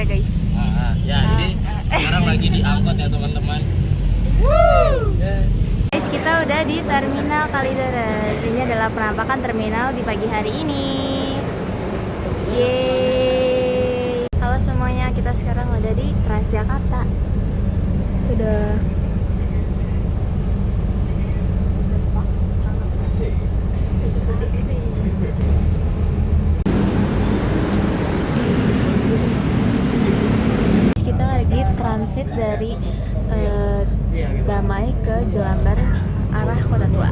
ya guys. Jadi sekarang lagi diangkut ya teman-teman. Guys, kita udah di Terminal Kalideres. Ini adalah penampakan terminal di pagi hari ini. Yeay. Halo semuanya, kita sekarang udah di Transjakarta. Udah. Kita lagi transit dari Damai ke Jelambar arah Kota Tua.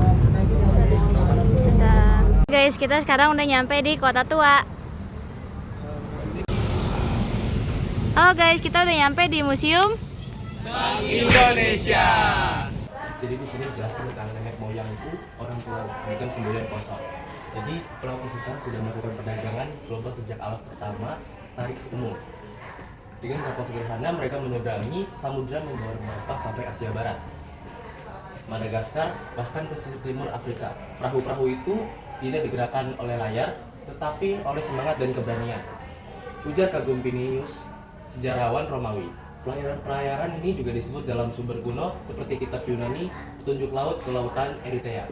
Guys, kita sekarang udah nyampe di Kota Tua. Oh guys, kita udah nyampe di Museum Bank Indonesia. Jadi di sini dijelasin tentang nenek moyangku, orang tua, bukan semboyan kosong. Jadi pelaku sejarah sudah melakukan perdagangan global sejak abad pertama tarik umum. Dengan kapal sederhana mereka menyeberangi samudra membawa rempah sampai Asia Barat, Madagaskar, bahkan ke timur Afrika. Perahu-perahu itu tidak digerakkan oleh layar, tetapi oleh semangat dan keberanian. Ujar Kagum Pinius, sejarawan Romawi. Pelayaran ini juga disebut dalam sumber kuno seperti kitab Yunani, petunjuk laut ke lautan Eritrea.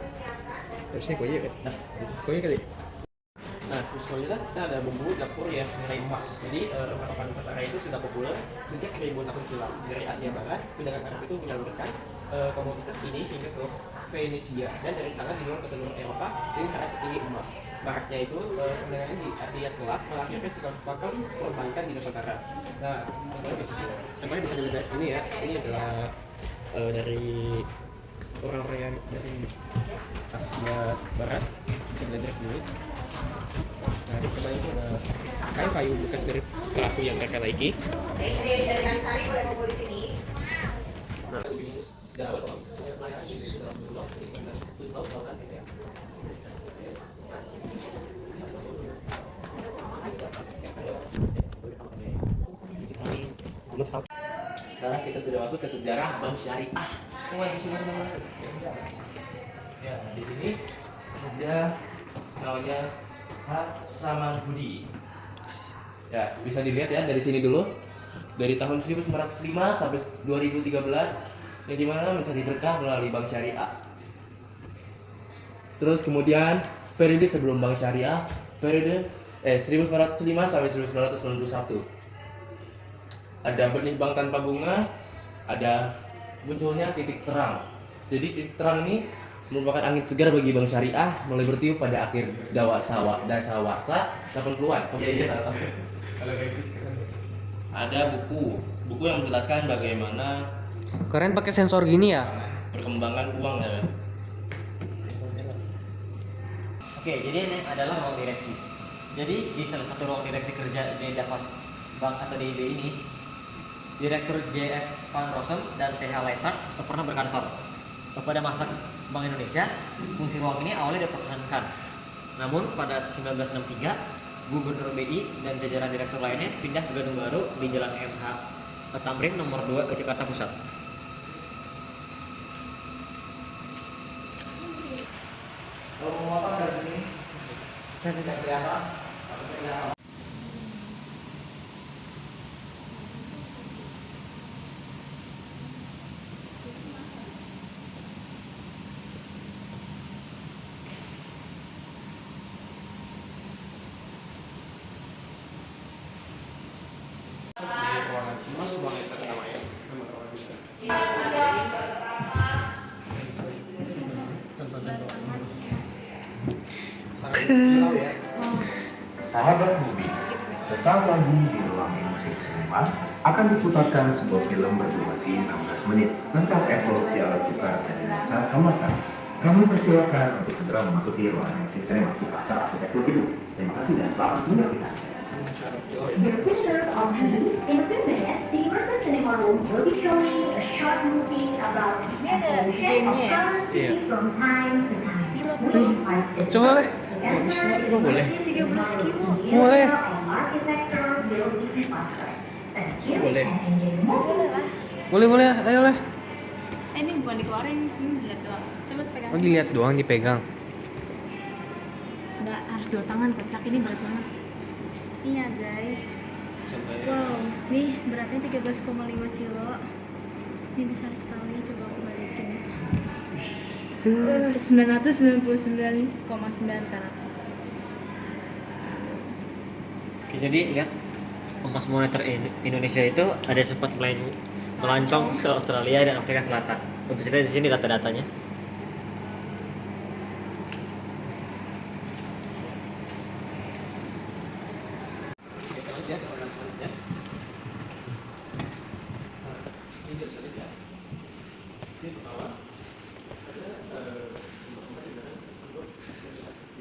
Harusnya koye kan? Nah, itu. Koye kali? Nah, misalnya kita ada bumbu dapur yang senilai emas. Jadi rempah-rempah Nusantara itu sudah populer sejak ribuan tahun silam. Dari Asia Barat, pedagang Arab itu menyalurkan komoditas ini hingga ke Venesia, dan dari sana dijual ke seluruh Eropa dengan harga setinggi emas. Maraknya itu perdagangan di Asia kelak melahirkan cikal bakal perbankan di Nusantara. Nah, contohnya bisa dilihat dari sini ya. Ini adalah dari orang-orang yang dari Asia Barat, bisa belajar sini. Nah, coba itu ada kayu bekas dari perahu yang mereka naiki. Dari Sari boleh ngumpul di sini. Nah, ini sudah awal. Sekarang kita sudah masuk ke sejarah Bank Syariah. Ya, di sini ada namanya Saman Budi. Ya, bisa dilihat ya dari sini dulu. Dari tahun 1905 sampai 2013 yang dimana mencari berkah melalui Bank Syariah. Terus kemudian periode sebelum Bank Syariah, periode 1905 sampai 1991. Ada benih bank tanpa bunga, ada munculnya titik terang. Jadi titik terang ini merupakan angin segar bagi Bank Syariah mulai bertiup pada akhir dasawarsa 80-an. Ada buku yang menjelaskan bagaimana Keren pakai sensor gini ya? perkembangan uang ya. Oke, jadi ini adalah ruang direksi. Jadi di salah satu ruang direksi kerja di Davos Bank atau DIB ini, Direktur J.F. Van Rossum dan T.H. Leitard pernah berkantor. Pada masa Bank Indonesia, fungsi ruang ini awalnya dipertahankan. Namun pada 1963, Gubernur BI dan jajaran direktur lainnya pindah ke gedung baru di Jalan MH Tamrin nomor 2 ke Jakarta Pusat. Kalau mau apa dari sini? Saya tidak kelihatan. Sahabat Bumi, sesaat lagi di ruang emosi cinema akan diputarkan sebuah film berdurasi 16 menit tentang evolusi alat tukar dari masa ke masa. Kami persilakan untuk segera memasuki ruang emosi cinema di pasar arsitektur itu. Terima kasih dan selamat menyaksikan. The Fisher of Me. In a few minutes, the Universal Cinema Room will be showing a short movie about the evolution of currency from time to time. We invite Coba, visitors to enter the boleh. immersive world of Boleh. architecture, building masters. Thank you Boleh. and enjoy the movie. Boleh, ayo lah. Ini bukan dikeluarin, ini dilihat doang. Coba pegang. Oh, dilihat doang, dipegang. Enggak, harus dua tangan, kocak ini berat banget. Iya guys. sampai Wow, nih beratnya 13,5 kilo. Ini besar sekali, coba aku balikin. 999,9 karat. Oke, jadi lihat emas moneter Indonesia itu ada sempat melancong ke Australia dan Afrika Selatan. Untuk kita di sini data-datanya. kita lihat orang selanjutnya. Nah, ini bisa dilihat. Sini ke bawah ada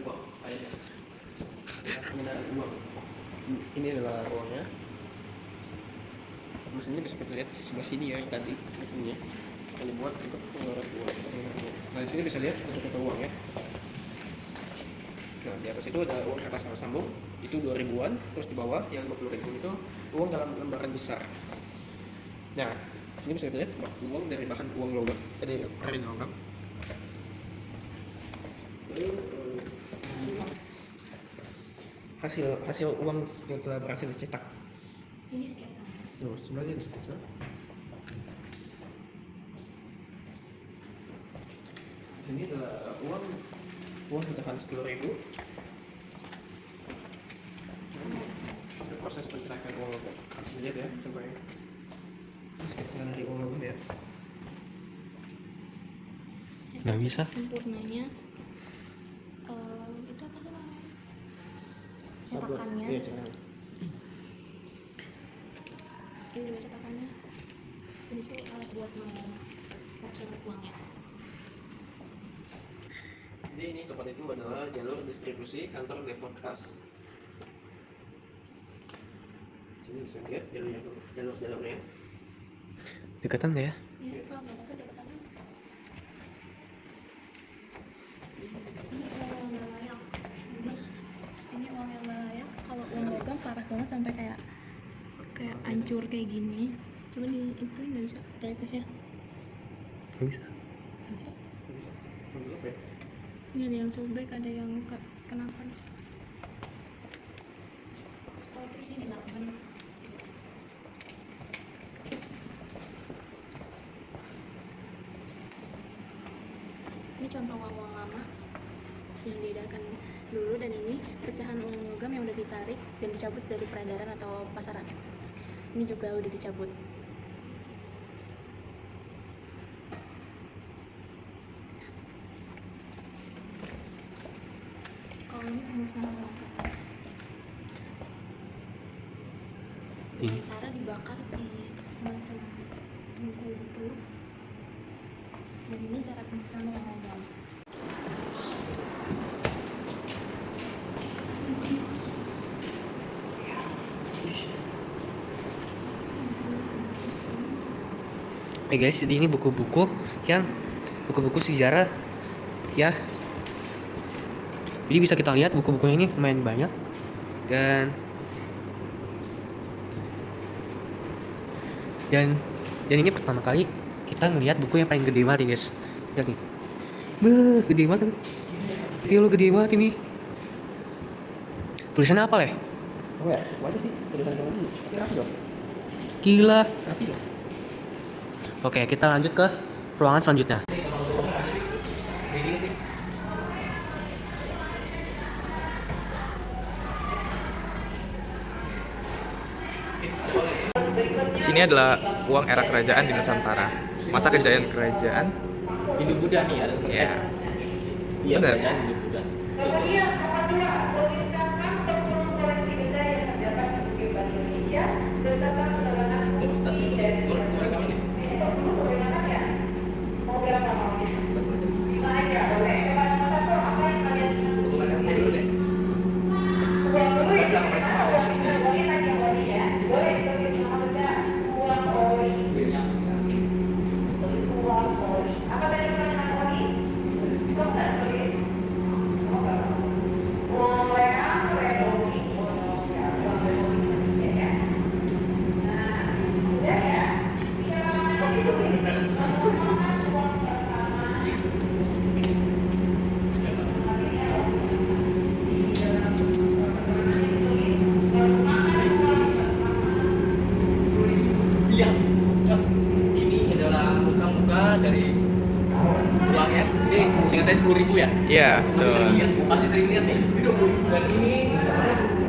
uang kayaknya. Penggunaan uang. Ini adalah uangnya. Mesinnya bisa kita lihat di sebelah sini ya, yang tadi mesinnya yang dibuat untuk pengeluaran uang. Nah di sini bisa lihat untuk uang ya. Nah di atas itu ada uang kertas kertas sambung, itu 2000-an, terus di bawah yang 50.000 itu uang dalam lembaran besar. Nah di sini bisa kita lihat uang dari bahan uang logam, dari logam. Hasil uang yang telah berhasil dicetak. Ini sketsa. Tuh, sebenarnya di sketsa. Di sini adalah uang pecahan 10.000. Ada proses pencetakan uang logam. Kasih lihat ya, coba ya. Ini sketsa dari uang logam ya. Nggak bisa. Sempurnanya itu apa sih namanya? Sabun. Cetakannya. Iya, jangan. Ini juga cetakannya. Ini tuh alat buat mencatat uangnya. Jadi ini tempat itu adalah jalur distribusi kantor depot kas. Sini bisa lihat jalurnya. Dekatan nggak ya? Iya, Pak, nggak apa-apa dekat tangan. Ini uang yang nggak layak. Bener. Ini uang yang nggak layak. Kalau uang logam parah banget sampai kayak hancur kayak gini. Coba di itu nggak bisa brightness-nya. Nggak bisa. Nggak bisa. Bisa. Ambil apa ya? Ini ada yang sobek, ada yang kenapa? Oh, terus ini dilakukan. Ini contoh uang-uang lama yang diedarkan dulu, dan ini pecahan uang logam yang udah ditarik dan dicabut dari peredaran atau pasaran. Ini juga udah dicabut. Kalau ini pemusnahan uang kertas dengan cara dibakar di semacam tungku gitu. Dan ini cara pemusnahan uang logam. Guys, ini buku-buku sejarah ya. Jadi bisa kita lihat buku-bukunya ini lumayan banyak, dan ini pertama kali kita ngelihat buku yang paling gede banget nih, guys. Lihat nih. Gede banget kan? Gede banget ini. Tulisannya apa, Leh? Oh ya, itu aja sih tulisan kamu dulu. Tapi rapi dong. Gila. Rapi dong. Oke, kita lanjut ke ruangan selanjutnya. Sini adalah uang era kerajaan di Nusantara. Masa kejayaan kerajaan. Hindu-Buddha nih ada. Ya. Iya, Benar. kerajaan Hindu-Buddha. Kemudian nomor 2, tuliskanlah 10 koleksi benda yang terdapat di Museum Bank Indonesia beserta keterangan fungsi dan Ini 10 kewenangan ya? Mau berapa maunya? 5 aja, boleh. Coba nomor 1, apa yang kalian saya dulu deh. uang dulu ya? Uangnya tadi yang oli ya? Boleh ditulis nama benda, uang oli. Tulis uang oli. Apa tadi pertanyaan oli? Kok nggak tulis? Uang leak, 10.000 ya? Iya, Masih sering tuh. lihat, masih sering lihat nih. Dan ini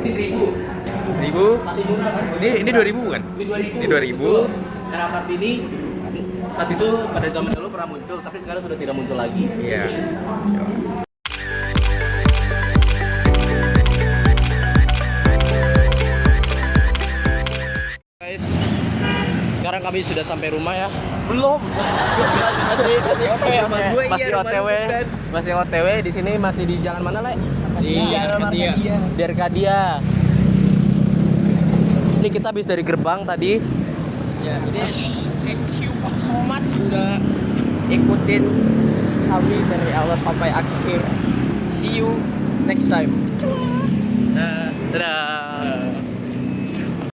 1.000. 1000. Patimura kan? Ini 2000 kan? Ini 2000. Ini 2000. Betul. Era Kartini saat itu pada zaman dulu pernah muncul, tapi sekarang sudah tidak muncul lagi. Iya. Guys, sekarang kami sudah sampai rumah ya. Belum. Masih OTW. Masih OTW di sini, masih di jalan mana, Le? Di Arkadia. Ini kita habis dari gerbang tadi. Ya, ini thank you so much udah ikutin kami dari awal sampai akhir. See you next time.